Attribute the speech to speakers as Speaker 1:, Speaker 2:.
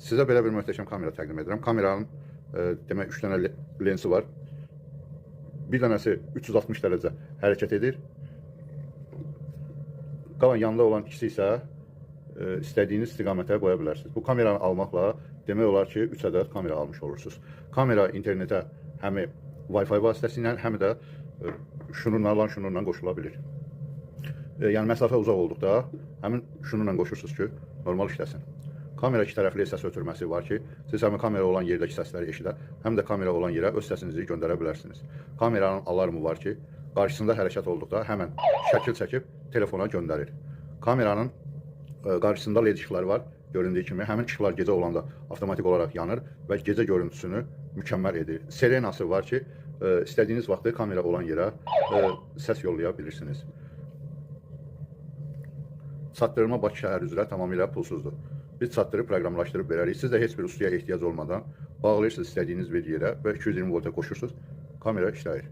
Speaker 1: Sizə belə bir möhtəşəm kamera təqdim edirəm. Kameranın demək 3 dənə lensi var. Bir dənəsi 360 dərəcə hərəkət edir. Qalan yanında olan ikisi isə istədiyiniz istiqamətə qoya bilərsiniz. Bu kameranı almaqla demək olar ki, 3 ədəd kamera almış olursunuz. Kamera internetə həm Wi-Fi vasitəsilə, həm də şnurla qoşula bilir. Yəni məsafə uzaq olduqda həmin şnurla qoşursunuz ki, normal işləsin. Kamera iki tərəfli səs ötürməsi var ki, siz həm kamera olan yerdəki səsləri eşidə, həm də kamera olan yerə öz səsinizi göndərə bilərsiniz. Kameranın alarmı var ki, qarşısında hərəkət olduqda həmən şəkil çəkib telefona göndərir. Kameranın qarşısında LED işıqları var. Göründüyü kimi, həmin işıqlar gecə olanda avtomatik olaraq yanır və gecə görüntüsünü mükəmməl edir. Sirenası var ki, istədiyiniz vaxtı kamera olan yerə səs yollaya bilirsiniz. Çatdırma Bakı şəhər üzrə tamamilə pulsuzdur. Biz çatdırıb proqramlaşdırıb verərik. Siz də heç bir ustaya ehtiyac olmadan bağlayırsınız istədiyiniz bir yerə və 220 volta qoşursunuz, kamera işləyir.